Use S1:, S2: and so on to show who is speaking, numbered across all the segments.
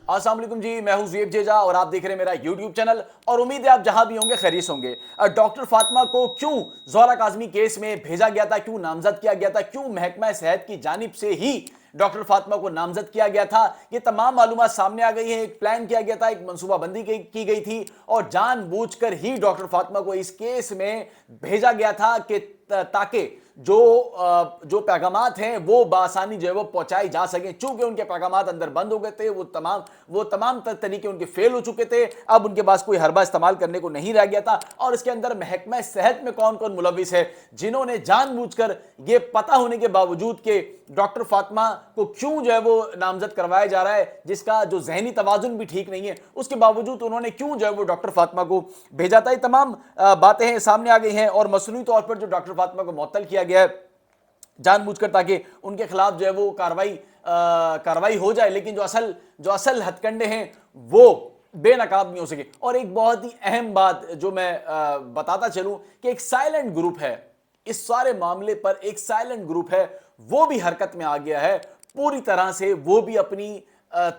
S1: अस्सलाम वालेकुम जी, मैं हूं ज़ुएब जेजा और आप देख रहे हैं मेरा यूट्यूब चैनल। और उम्मीद है आप जहां भी होंगे खैरियत से होंगे। डॉक्टर फातिमा को क्यों ज़ोहरा काज़मी केस में भेजा गया था, क्यों नामजद किया गया था, क्यों महकमा सेहत की जानिब से ही डॉक्टर फातिमा को नामजद किया गया था, ये तमाम मालूमात सामने आ गई हैं। एक प्लान किया गया था, एक मनसूबाबंदी की गई थी और जानबूझकर ही डॉक्टर फातिमा को इस केस में भेजा गया था कि ताकि जो पैगामात हैं वो बासानी जो है वो पहुंचाए जा सकें। चूंकि उनके पैगामात अंदर बंद हो गए थे, वो तमाम तरीके उनके फेल हो चुके थे, अब उनके पास कोई हरबा इस्तेमाल करने को नहीं रह गया था। और इसके अंदर महकमा सेहत में कौन कौन मुलविस है, जिन्होंने जानबूझकर ये पता होने के बावजूद कि डॉक्टर फातिमा को क्यों जो है वो नामजद करवाया जा रहा है, जिसका जो जहनी तवाजुन भी ठीक नहीं है, उसके बावजूद उन्होंने क्यों जो है वो डॉक्टर फातिमा को भेजा था। ये तमाम बातें हैं सामने आ गई हैं और मसनूई तौर पर जो डॉक्टर फातिमा को मुअत्तल किया गया है जानबूझकर, ताकि उनके खिलाफ जो है वो कार्रवाई हो जाए, लेकिन जो असल हथकंडे हैं वो बेनकाब नहीं हो सके। और एक बहुत ही अहम बात जो मैं बताता चलूं कि एक साइलेंट ग्रुप है इस सारे मामले पर, एक साइलेंट ग्रुप है, वो भी हरकत में आ गया है पूरी तरह से। वो भी अपनी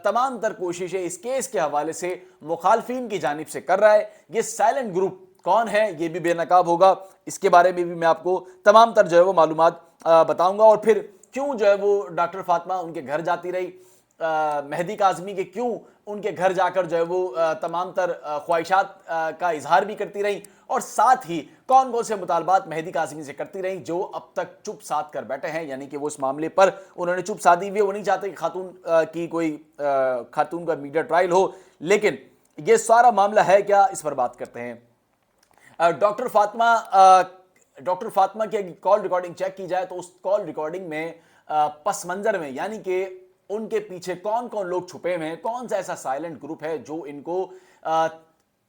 S1: तमाम तर कोशिशें इस केस के हवाले से मुखालफिन की जानिब से कर रहा है। ये साइलेंट ग्रुप कौन है ये भी बेनकाब होगा, इसके बारे में भी मैं आपको तमाम तर जो है वो मालूमात बताऊंगा। और फिर क्यों जो है वो डॉक्टर फातिमा उनके घर जाती रही, मेहदी काज़मी के क्यों उनके घर जाकर जो है वो तमाम तर ख्वाहिशात का इजहार भी करती रही, और साथ ही कौन कौन से मुतालबात मेहदी काज़मी से करती रही जो अब तक चुप साध कर बैठे हैं। यानी कि वो इस मामले पर उन्होंने चुप साधी हुई है, वो नहीं चाहते कि खातून का मीडिया ट्रायल हो। लेकिन ये सारा मामला है क्या, इस पर बात करते हैं। डॉक्टर फातिमा की कॉल रिकॉर्डिंग चेक की जाए तो उस कॉल रिकॉर्डिंग में पस मंजर में, यानी कि उनके पीछे कौन कौन लोग छुपे हुए हैं, कौन सा ऐसा साइलेंट ग्रुप है जो इनको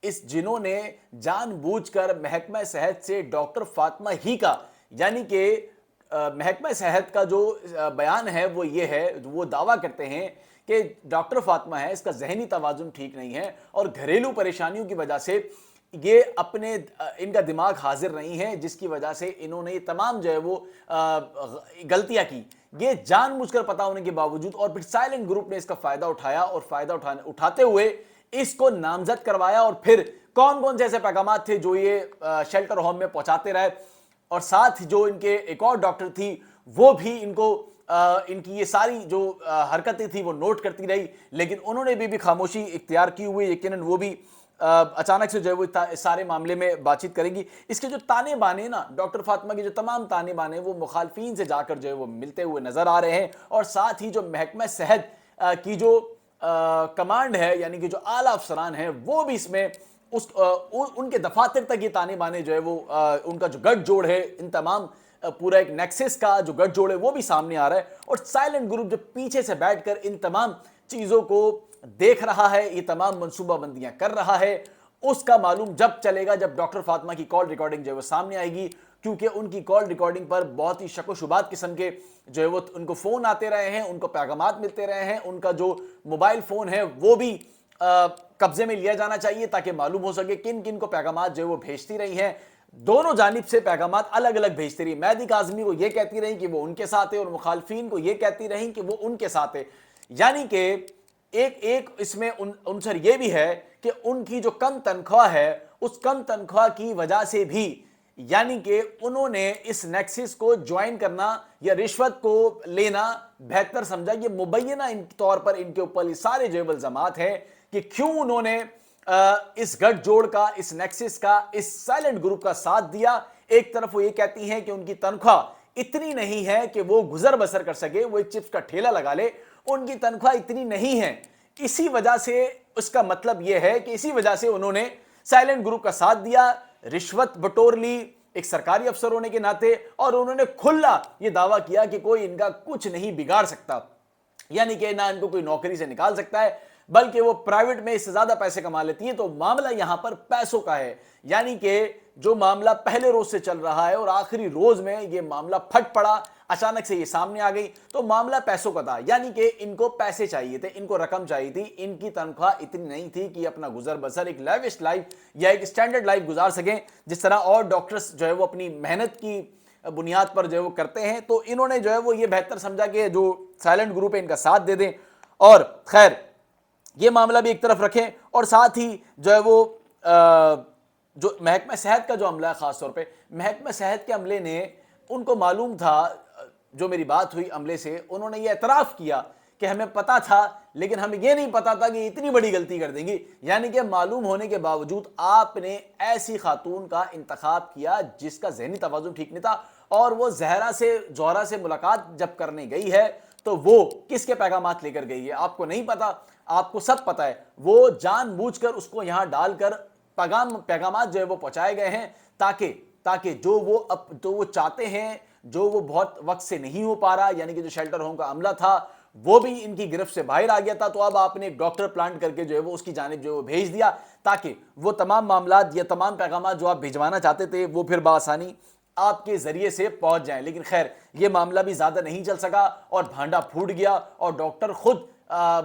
S1: जिन्होंने जानबूझकर महकमा सेहत से डॉक्टर फातिमा ही का, यानी कि महकमा सेहत का जो बयान है वो ये है, वो दावा करते हैं कि डॉक्टर फातिमा है, इसका जहनी तवाजुन ठीक नहीं है और घरेलू परेशानियों की वजह से ये इनका दिमाग हाजिर नहीं है, जिसकी वजह से इन्होंने ये तमाम जो है वो गलतियां की, ये जानबूझकर पता होने के बावजूद। और फिर साइलेंट ग्रुप ने इसका फायदा उठाया और फायदा उठाते हुए इसको नामजद करवाया। और फिर कौन कौन से ऐसे पैगामात थे जो ये शेल्टर होम में पहुंचाते रहे, और साथ जो इनके एक और डॉक्टर थी वो भी इनकी ये सारी जो हरकतें थी वो नोट करती रही, लेकिन उन्होंने भी खामोशी इख्तियार की हुई। यकीनन वो भी अचानक से जो है वो सारे मामले में बातचीत करेंगी। इसके जो ताने बाने ना, डॉक्टर फातिमा के जो तमाम ताने बाने वो मुखालफिन से जाकर जो है वो मिलते हुए नजर आ रहे हैं। और साथ ही जो महकमा सेहत की जो कमांड है, यानी कि जो आला अफसरान है, वो भी इसमें उनके दफातर तक ये ताने बाने जो है वो उनका जो गठजोड़ है, इन तमाम पूरा एक नेक्सस का जो गठजोड़ है वो भी सामने आ रहा है। और साइलेंट ग्रुप जो पीछे से बैठकर इन तमाम चीजों को देख रहा है, ये तमाम मनसूबाबंदियां कर रहा है, उसका मालूम जब चलेगा जब डॉक्टर फातिमा की कॉल रिकॉर्डिंग जो है वो सामने आएगी। क्योंकि उनकी कॉल रिकॉर्डिंग पर बहुत ही शक व शुबात किस्म के जो है वो उनको फोन आते रहे हैं, उनको पैगामात मिलते रहे हैं। उनका जो मोबाइल फोन है वो भी कब्जे में लिया जाना चाहिए ताकि मालूम हो सके किन किन को पैगामात जो है वो भेजती रही हैं। दोनों जानिब से पैगामात अलग अलग भेजती रही। मेहदी काज़मी को ये कहती रही कि वो उनके साथ है और मुखालफिन को ये कहती रही कि वो उनके साथ है। यानी कि एक इसमें उनसर ये भी है कि उनकी जो कम तनख्वाह है, उस कम तनख्वाह की वजह से भी, यानी कि उन्होंने इस नेक्सिस को ज्वाइन करना या रिश्वत को लेना बेहतर समझा। ये मुबैना तौर पर इनके ऊपर ये सारे जो इल्जामात हैं कि क्यों उन्होंने इस गठजोड़ का, इस नेक्सिस का, इस साइलेंट ग्रुप का साथ दिया। एक तरफ वो ये कहती हैं कि उनकी तनख्वाह इतनी नहीं है कि वो गुजर बसर कर सके, वो एक चिप्स का ठेला लगा ले, उनकी तनख्वाह इतनी नहीं है। इसी वजह से, उसका मतलब यह है कि इसी वजह से उन्होंने साइलेंट ग्रुप का साथ दिया, रिश्वत बटोर ली एक सरकारी अफसर होने के नाते, और उन्होंने खुला यह दावा किया कि कोई इनका कुछ नहीं बिगाड़ सकता, यानी कि ना इनको कोई नौकरी से निकाल सकता है, बल्कि वो प्राइवेट में इससे ज्यादा पैसे कमा लेती है। तो मामला यहां पर पैसों का है, यानी कि जो मामला पहले रोज से चल रहा है और आखिरी रोज में ये मामला फट पड़ा, अचानक से ये सामने आ गई, तो मामला पैसों का था। यानी कि इनको पैसे चाहिए थे, इनको रकम चाहिए थी, इनकी तनख्वाह इतनी नहीं थी कि अपना गुजर बसर एक लेविश लाइफ या एक स्टैंडर्ड लाइफ गुजार सकें, जिस तरह और डॉक्टर्स जो है वो अपनी मेहनत की बुनियाद पर जो है वो करते हैं। तो इन्होंने जो है वो ये बेहतर समझा कि जो साइलेंट ग्रुप है इनका साथ दे दें। और खैर یہ معاملہ بھی ایک طرف رکھیں، اور ساتھ ہی جو ہے وہ جو محکمہ صحت کا جو عملہ ہے، خاص طور پہ محکمہ صحت کے عملے نے، ان کو معلوم تھا، جو میری بات ہوئی عملے سے، انہوں نے یہ اعتراف کیا کہ ہمیں پتا تھا لیکن ہمیں یہ نہیں پتا تھا کہ اتنی بڑی غلطی کر دیں گی. یعنی کہ معلوم ہونے کے باوجود آپ نے ایسی خاتون کا انتخاب کیا جس کا ذہنی توازن ٹھیک نہیں تھا، اور وہ زہرا سے ملاقات جب کرنے گئی ہے تو وہ کس کے پیغامات لے کر گئی ہے آپ کو نہیں پتا، آپ کو سب پتا ہے. وہ جان بوجھ کر اس کو یہاں ڈال کر پیغامات جو ہے وہ پہنچائے گئے ہیں، تاکہ جو وہ چاہتے ہیں، جو وہ بہت وقت سے نہیں ہو پا رہا، یعنی کہ جو شیلٹر ہوم کا عملہ تھا وہ بھی ان کی گرفت سے باہر آ گیا تھا. تو اب آپ نے ایک ڈاکٹر پلانٹ کر کے جو ہے وہ اس کی جانب جو ہے وہ بھیج دیا، تاکہ وہ تمام معاملات یا تمام پیغامات جو آپ بھجوانا چاہتے تھے وہ پھر بآسانی آپ کے ذریعے سے پہنچ جائیں. لیکن خیر یہ معاملہ بھی زیادہ نہیں چل سکا اور بھانڈا پھوٹ گیا، اور ڈاکٹر خود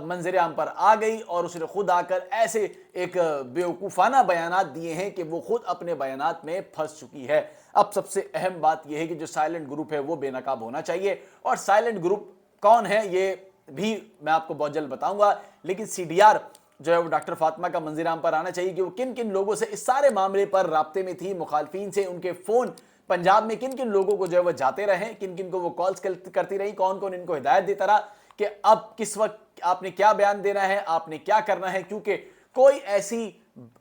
S1: منظر عام پر آ گئی، اور اس نے خود آ کر ایسے ایک بیوقوفانہ بیانات دیے ہیں کہ وہ خود اپنے بیانات میں پھنس چکی ہے. اب سب سے اہم بات یہ ہے کہ جو سائلنٹ گروپ ہے وہ بے نقاب ہونا چاہیے، اور سائلنٹ گروپ کون ہے یہ بھی میں آپ کو بہت جلد بتاؤں گا. لیکن سی ڈی آر جو ہے وہ ڈاکٹر فاطمہ کا منظر عام پر آنا چاہیے کہ وہ کن کن لوگوں سے اس سارے معاملے پر رابطے میں تھی، مخالفین سے ان کے فون پنجاب میں کن کن لوگوں کو جو ہے وہ جاتے رہے، کن کن کو وہ کالز کرتی رہی، کون کون ان کو ہدایت دیتا رہا کہ اب کس وقت آپ نے کیا بیان دینا ہے، آپ نے کیا کرنا ہے. کیونکہ کوئی ایسی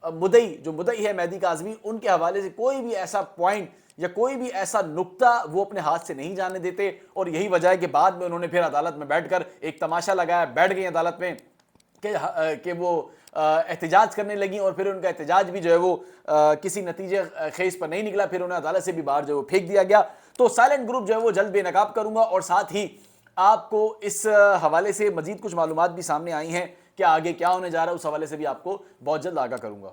S1: مدعی ہے مہدی کاظمی، ان کے حوالے سے کوئی بھی ایسا پوائنٹ یا کوئی بھی ایسا نقطہ وہ اپنے ہاتھ سے نہیں جانے دیتے. اور یہی وجہ ہے کہ بعد میں انہوں نے پھر عدالت میں بیٹھ کر ایک تماشا لگایا، بیٹھ گئی عدالت میں کہ وہ احتجاج کرنے لگیں، اور پھر ان کا احتجاج بھی جو ہے وہ کسی نتیجے خیز پر نہیں نکلا، پھر انہیں عدالت سے بھی باہر جو ہے وہ پھینک دیا گیا. تو سائلنٹ گروپ جو ہے وہ جلد بے نقاب کروں گا، اور ساتھ ہی آپ کو اس حوالے سے مزید کچھ معلومات بھی سامنے آئی ہیں کہ آگے کیا ہونے جا رہا ہے، اس حوالے سے بھی آپ کو بہت جلد آگاہ کروں گا.